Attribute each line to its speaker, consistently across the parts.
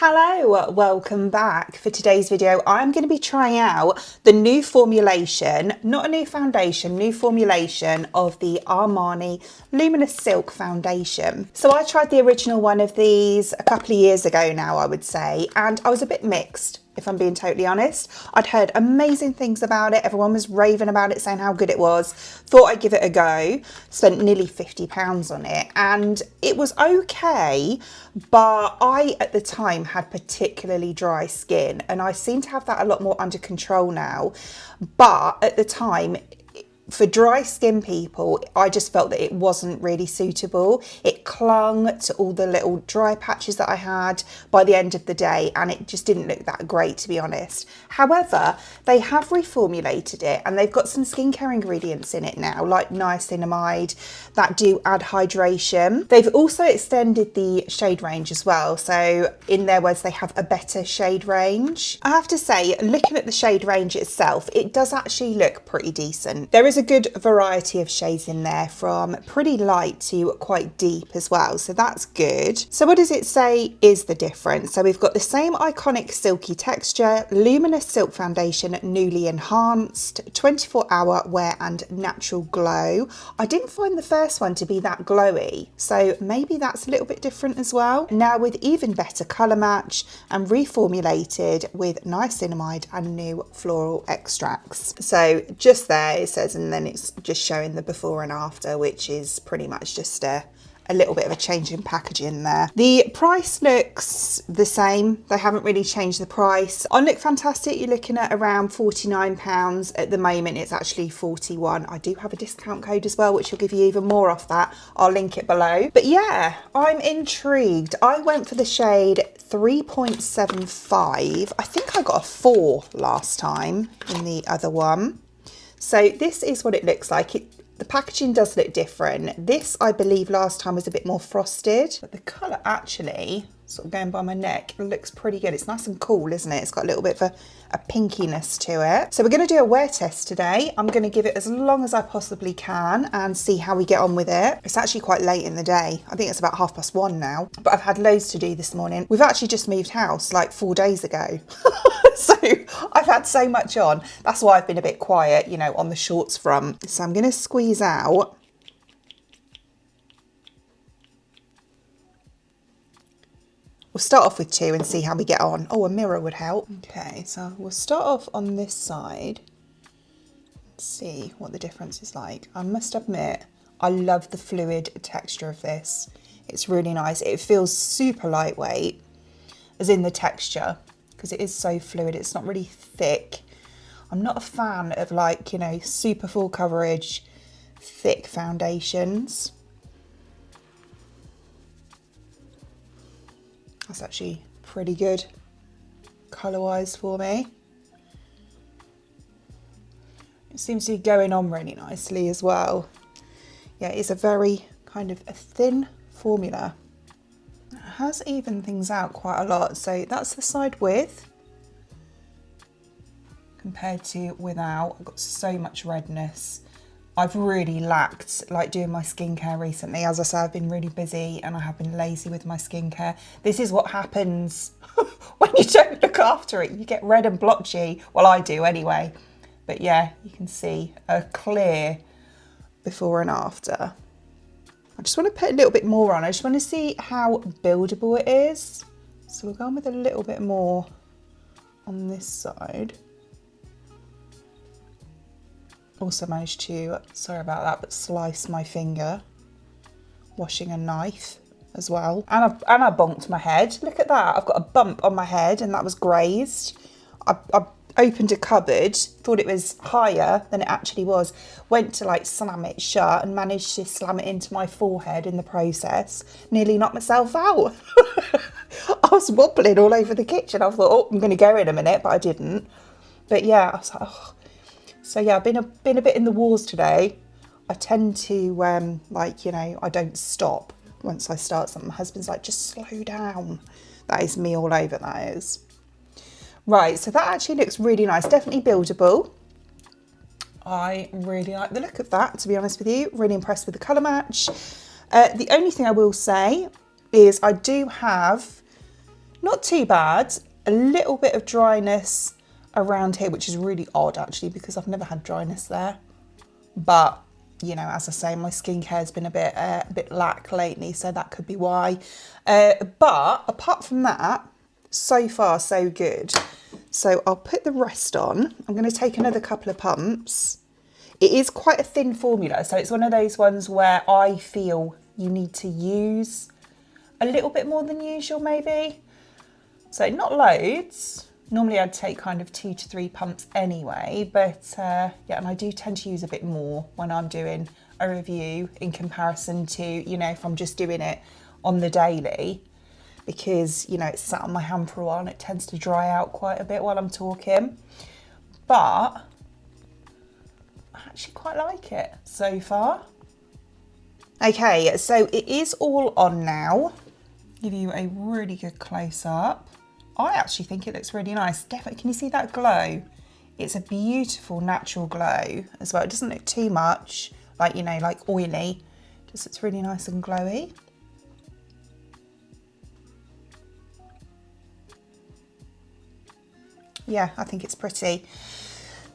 Speaker 1: Hello, welcome back. For today's video, I'm going to be trying out the new formulation, not a new foundation, new formulation of the Armani Luminous Silk Foundation. So I tried the original one of these a couple of years ago now, I would say, and I was a bit mixed. If I'm being totally honest, I'd heard amazing things about it. Everyone was raving about it, saying how good it was. Thought I'd give it a go. Spent nearly £50 on it and it was okay. But I, at the time, had particularly dry skin and I seem to have that a lot more under control now. But at the time, for dry skin people, I just felt that it wasn't really suitable. It clung to all the little dry patches that I had by the end of the day and it just didn't look that great, to be honest. However, they have reformulated it and they've got some skincare ingredients in it now, like niacinamide, that do add hydration. They've also extended the shade range as well. So in their words, they have a better shade range. I have to say, looking at the shade range itself, it does actually look pretty decent. There is a good variety of shades in there, from pretty light to quite deep as well, so that's good. So what does it say is the difference? So we've got the same iconic silky texture, luminous silk foundation, newly enhanced, 24-hour wear and natural glow. I didn't find the first one to be that glowy, so maybe that's a little bit different as well. Now with even better colour match and reformulated with niacinamide and new floral extracts. So just there it says, and then it's just showing the before and after, which is pretty much just a little bit of a change in packaging there. The price looks the same. They haven't really changed the price. On Look Fantastic, you're looking at around £49. At the moment, it's actually 41. I do have a discount code as well, which will give you even more off that. I'll link it below. But yeah, I'm intrigued. I went for the shade 3.75. I think I got a 4 last time in the other one. So this is what it looks like. The packaging does look different. This, I believe, last time was a bit more frosted, but the colour actually, sort of going by my neck, it looks pretty good. It's nice and cool, isn't it? It's got a little bit of a pinkiness to it. So we're going to do a wear test today. I'm going to give it as long as I possibly can and see how we get on with it. It's actually quite late in the day. I think it's about 1:30 now, but I've had loads to do this morning. We've actually just moved house like 4 days ago. So I've had so much on. That's why I've been a bit quiet, you know, on the shorts front. So I'm going to squeeze out. We'll start off with 2 and see how we get on. Oh, a mirror would help. Okay, so we'll start off on this side. See what the difference is like. I must admit, I love the fluid texture of this. It's really nice. It feels super lightweight, as in the texture, because it is so fluid. It's not really thick. I'm not a fan of, like, you know, super full coverage, thick foundations. That's actually pretty good colour-wise for me. It seems to be going on really nicely as well. Yeah, it's a very kind of a thin formula. It has evened things out quite a lot. So that's the side with compared to without. I've got so much redness. I've really lacked like doing my skincare recently. As I say, I've been really busy and I have been lazy with my skincare. This is what happens when you don't look after it. You get red and blotchy. Well, I do anyway. But yeah, you can see a clear before and after. I just want to put a little bit more on. I just want to see how buildable it is. So we'll go on with a little bit more on this side. Also managed to, sorry about that, but slice my finger, washing a knife as well. And I bonked my head. Look at that. I've got a bump on my head and that was grazed. I opened a cupboard, thought it was higher than it actually was. Went to like slam it shut and managed to slam it into my forehead in the process. Nearly knocked myself out. I was wobbling all over the kitchen. I thought, oh, I'm going to go in a minute, but I didn't. But yeah, I was like, oh. So yeah, I've been a bit in the wars today. I tend to, like, you know, I don't stop once I start something. My husband's like, just slow down. That is me all over, that is. Right, so that actually looks really nice. Definitely buildable. I really like the look of that, to be honest with you. Really impressed with the colour match. The only thing I will say is I do have Not too bad. A little bit of dryness around here, which is really odd actually, because I've never had dryness there. But, you know, as I say, my skincare has been a bit lack lately, so that could be why. But apart from that, so far so good. So I'll put the rest on. I'm going to take another couple of pumps. It is quite a thin formula, so it's one of those ones where I feel you need to use a little bit more than usual maybe. So not loads. Normally I'd take kind of 2 to 3 pumps anyway, but yeah, and I do tend to use a bit more when I'm doing a review in comparison to, you know, if I'm just doing it on the daily, because, you know, it's sat on my hand for a while and it tends to dry out quite a bit while I'm talking. But I actually quite like it so far. Okay, so it is all on now. Give you a really good close up. I actually think it looks really nice. Definitely, can you see that glow? It's a beautiful natural glow as well. It doesn't look too much like, you know, like oily. Just it's really nice and glowy. Yeah, I think it's pretty.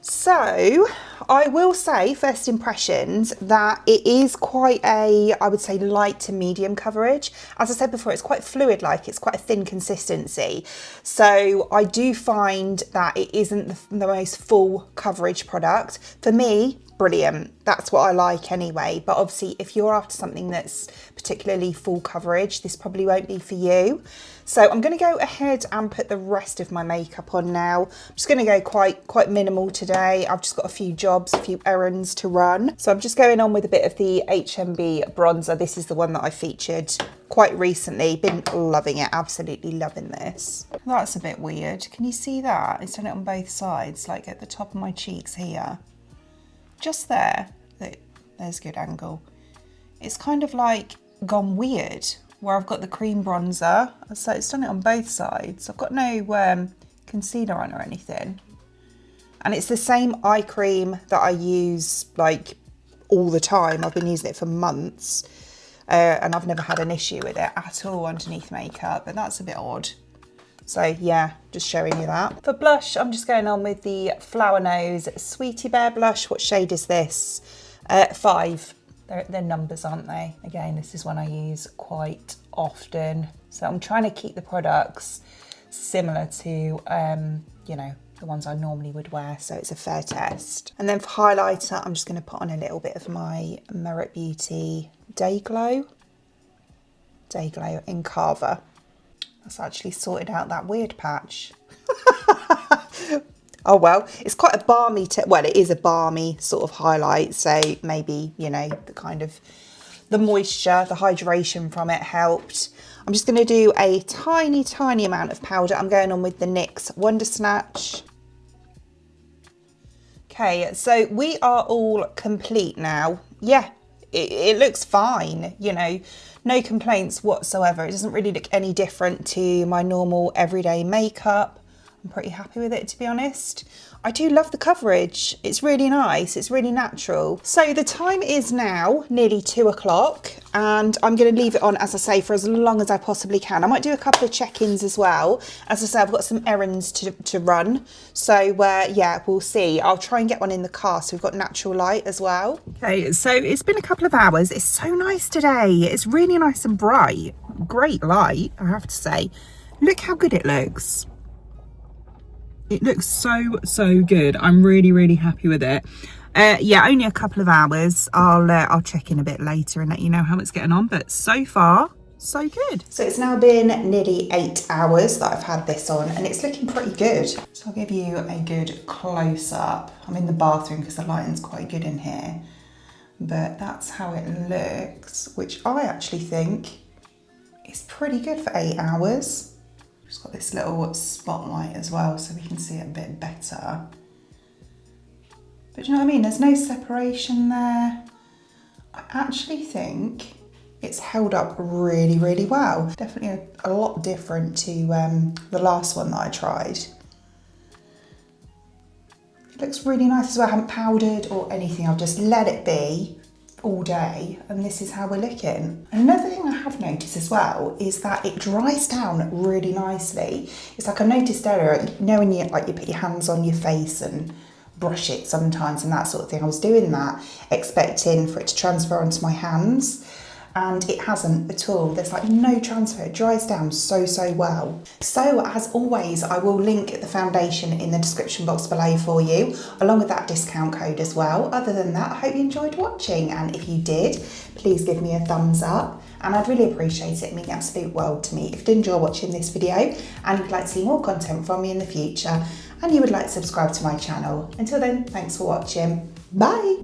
Speaker 1: So I will say, first impressions, that it is quite a, I would say, light to medium coverage. As I said before, it's quite fluid like, it's quite a thin consistency. So I do find that it isn't the most full coverage product. For me, brilliant. That's what I like anyway. But obviously, if you're after something that's particularly full coverage, this probably won't be for you. So I'm going to go ahead and put the rest of my makeup on now. I'm just going to go quite minimal today. I've just got a few jobs, a few errands to run. So I'm just going on with a bit of the HMB bronzer. This is the one that I featured quite recently. Been loving it, absolutely loving this. That's a bit weird. Can you see that? It's done it on both sides, like at the top of my cheeks here. Just there. There's a good angle. It's kind of like gone weird, where I've got the cream bronzer, so it's done it on both sides. I've got no concealer on or anything. And it's the same eye cream that I use like all the time. I've been using it for months and I've never had an issue with it at all underneath makeup, but that's a bit odd. So yeah, just showing you that. For blush, I'm just going on with the Flower Nose Sweetie Bear blush. What shade is this? 5. They're numbers, aren't they? Again, this is one I use quite often. So I'm trying to keep the products similar to, you know, the ones I normally would wear. So it's a fair test. And then for highlighter, I'm just going to put on a little bit of my Merit Beauty Day Glow in Carver. That's actually sorted out that weird patch. Oh well, it's quite a balmy, well it is a balmy sort of highlight, so maybe, you know, the kind of, the moisture, the hydration from it helped. I'm just going to do a tiny amount of powder. I'm going on with the NYX Wonder Snatch. Okay, so we are all complete now. Yeah, it looks fine, you know, no complaints whatsoever. It doesn't really look any different to my normal everyday makeup. I'm pretty happy with it, to be honest. I do love the coverage. It's really nice. It's really natural. So the time is now nearly 2 o'clock and I'm going to leave it on, as I say, for as long as I possibly can. I might do a couple of check-ins as well. As I say, I've got some errands to run. So yeah, we'll see. I'll try and get one in the car so we've got natural light as well. Okay, so it's been a couple of hours. It's so nice today. It's really nice and bright. Great light, I have to say. Look how good it looks. It looks so good. I'm really happy with it. Yeah, only a couple of hours. I'll check in a bit later and let you know how it's getting on, but so far so good. So it's now been nearly 8 hours that I've had this on and it's looking pretty good. So I'll give you a good close up. I'm in the bathroom because the lighting's quite good in here, but that's how it looks, which I actually think is pretty good for 8 hours. Just got this little spotlight as well so we can see it a bit better. But do you know what I mean? There's no separation there. I actually think it's held up really well. Definitely a lot different to the last one that I tried. It looks really nice as well. I haven't powdered or anything. I've just let it be all day, and this is how we're looking. Another thing I have noticed as well is that it dries down really nicely. It's like I noticed earlier, you know, when you put your hands on your face and brush it sometimes and that sort of thing. I was doing that expecting for it to transfer onto my hands, and it hasn't at all. There's like no transfer. It dries down so well. So as always, I will link the foundation in the description box below for you, along with that discount code as well. Other than that, I hope you enjoyed watching, and if you did, please give me a thumbs up, and I'd really appreciate it. It means the absolute world to me. If you did enjoy watching this video and you'd like to see more content from me in the future, and you would like to subscribe to my channel. Until then, thanks for watching. Bye.